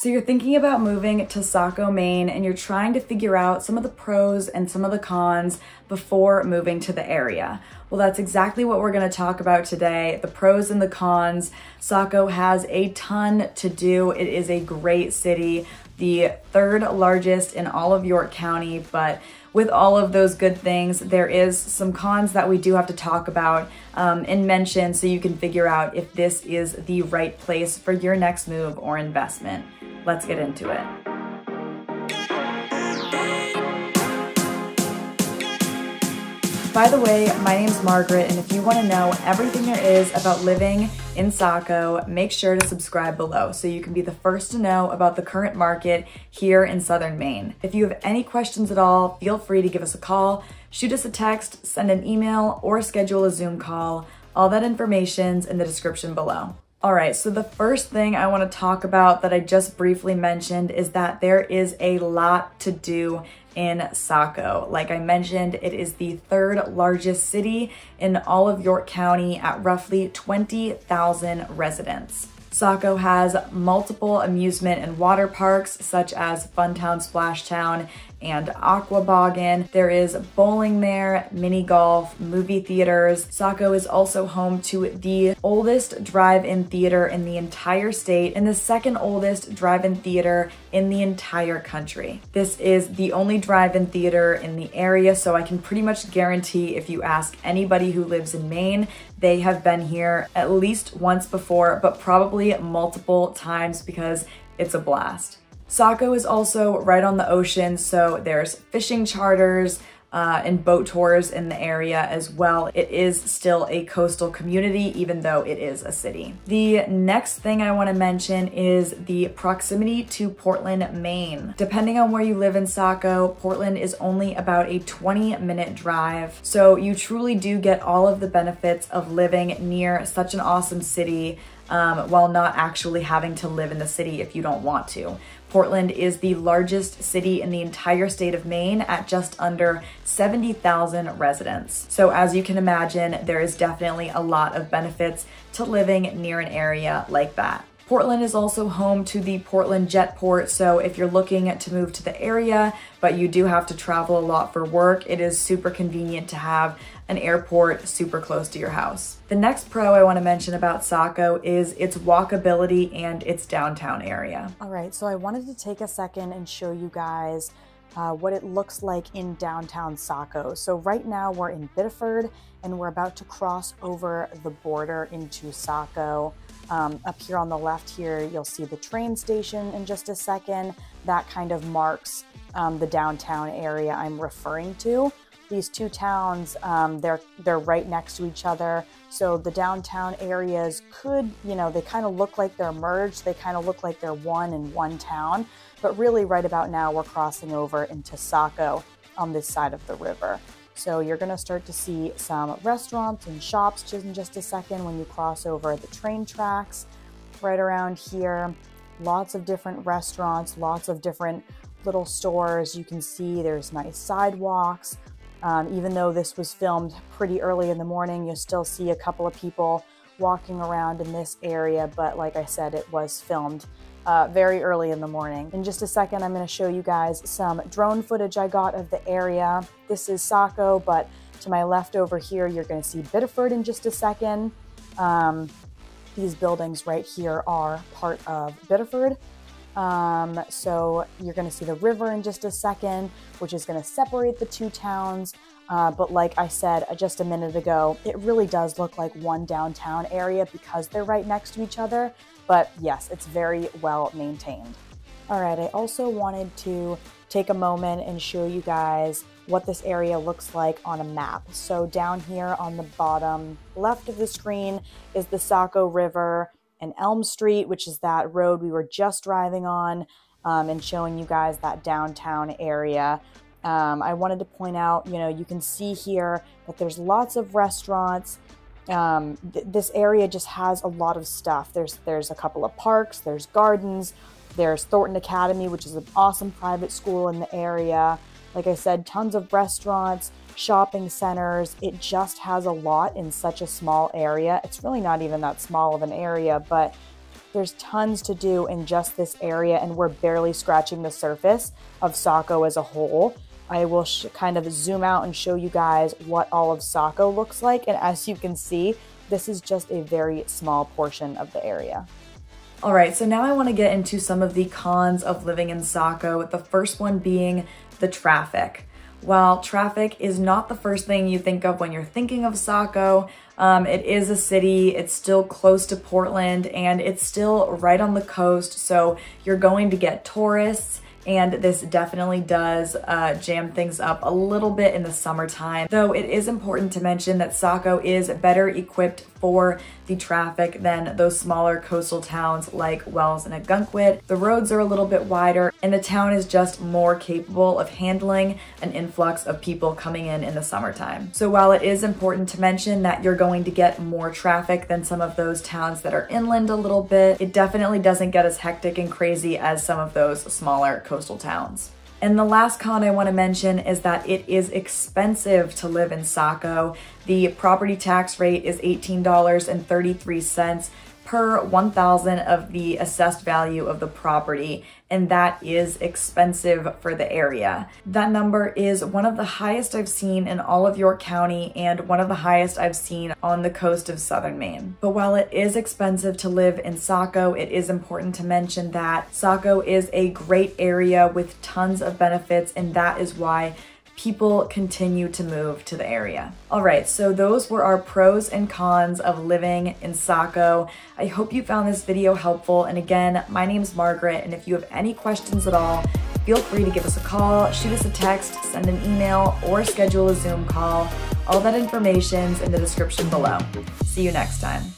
So you're thinking about moving to Saco, Maine, and you're trying to figure out some of the pros and some of the cons before moving to the area. Well, that's exactly what we're going to talk about today, the pros and the cons. Saco has a ton to do. It is a great city, the third largest in all of York County, but with all of those good things, there is some cons that we do have to talk about and mention so you can figure out if this is the right place for your next move or investment. Let's get into it. By the way, my name's Margaret, and if you want to know everything there is about living in Saco, make sure to subscribe below so you can be the first to know about the current market here in Southern Maine. If you have any questions at all, feel free to give us a call, shoot us a text, send an email, or schedule a Zoom call. All that information's in the description below. All right, so the first thing I want to talk about that I just briefly mentioned is that there is a lot to do in Saco. Like I mentioned, it is the third largest city in all of York County at roughly 20,000 residents. Saco has multiple amusement and water parks such as Funtown Splashtown and Aquaboggin. There is bowling there, mini golf, movie theaters. Saco is also home to the oldest drive-in theater in the entire state and the second oldest drive-in theater in the entire country. This is the only drive-in theater in the area, so I can pretty much guarantee if you ask anybody who lives in Maine, they have been here at least once before, but probably multiple times because it's a blast. Saco is also right on the ocean, so there's fishing charters and boat tours in the area as well. It is still a coastal community, even though it is a city. The next thing I want to mention is the proximity to Portland, Maine. Depending on where you live in Saco, Portland is only about a 20-minute drive. So you truly do get all of the benefits of living near such an awesome city while not actually having to live in the city if you don't want to. Portland is the largest city in the entire state of Maine at just under 70,000 residents. So as you can imagine, there is definitely a lot of benefits to living near an area like that. Portland is also home to the Portland Jetport, so if you're looking to move to the area, but you do have to travel a lot for work, it is super convenient to have an airport super close to your house. The next pro I want to mention about Saco is its walkability and its downtown area. All right, so I wanted to take a second and show you guys what it looks like in downtown Saco. So right now we're in Biddeford and we're about to cross over the border into Saco. Up here on the left here, you'll see the train station in just a second. That kind of marks the downtown area I'm referring to. These two towns, they're right next to each other. So the downtown areas could, they kind of look like they're merged. They kind of look like they're one in one town. But really right about now, we're crossing over into Saco on this side of the river. So you're going to start to see some restaurants and shops just in just a second when you cross over the train tracks. Right around here, lots of different restaurants, lots of different little stores. You can see there's nice sidewalks. Even though this was filmed pretty early in the morning, you'll still see a couple of people walking around in this area. But like I said, it was filmed very early in the morning. In just a second, I'm going to show you guys some drone footage I got of the area. This is Saco, but to my left over here, you're going to see Biddeford in just a second. These buildings right here are part of Biddeford. So you're going to see the river in just a second, which is going to separate the two towns. But like I said just a minute ago, it really does look like one downtown area because they're right next to each other. But yes, it's very well maintained. All right, I also wanted to take a moment and show you guys what this area looks like on a map. So down here on the bottom left of the screen is the Saco River and Elm Street, which is that road we were just driving on, and showing you guys that downtown area. I wanted to point out, you can see here that there's lots of restaurants. This area just has a lot of stuff. There's a couple of parks, there's gardens, there's Thornton Academy, which is an awesome private school in the area. Like I said, tons of restaurants, shopping centers. It just has a lot in such a small area. It's really not even that small of an area, but There's tons to do in just this area, and we're barely scratching the surface of Saco as a whole. I will kind of zoom out and show you guys what all of Saco looks like. And as you can see, this is just a very small portion of the area. All right, so now I want to get into some of the cons of living in Saco. The first one being the traffic. While traffic is not the first thing you think of when you're thinking of Saco, it is a city, it's still close to Portland, and it's still right on the coast, so you're going to get tourists. And this definitely does jam things up a little bit in the summertime. Though it is important to mention that Saco is better equipped for the traffic than those smaller coastal towns like Wells and Ogunquit. The roads are a little bit wider, and the town is just more capable of handling an influx of people coming in the summertime. So while it is important to mention that you're going to get more traffic than some of those towns that are inland a little bit, it definitely doesn't get as hectic and crazy as some of those smaller coastal towns. And the last con I want to mention is that it is expensive to live in Saco. The property tax rate is $18.33 per 1,000 of the assessed value of the property, and that is expensive for the area. That number is one of the highest I've seen in all of York County and one of the highest I've seen on the coast of Southern Maine. But while it is expensive to live in Saco, it is important to mention that Saco is a great area with tons of benefits, and that is why people continue to move to the area. All right, so those were our pros and cons of living in Saco. I hope you found this video helpful. And again, my name's Margaret, and if you have any questions at all, feel free to give us a call, shoot us a text, send an email, or schedule a Zoom call. All that information's in the description below. See you next time.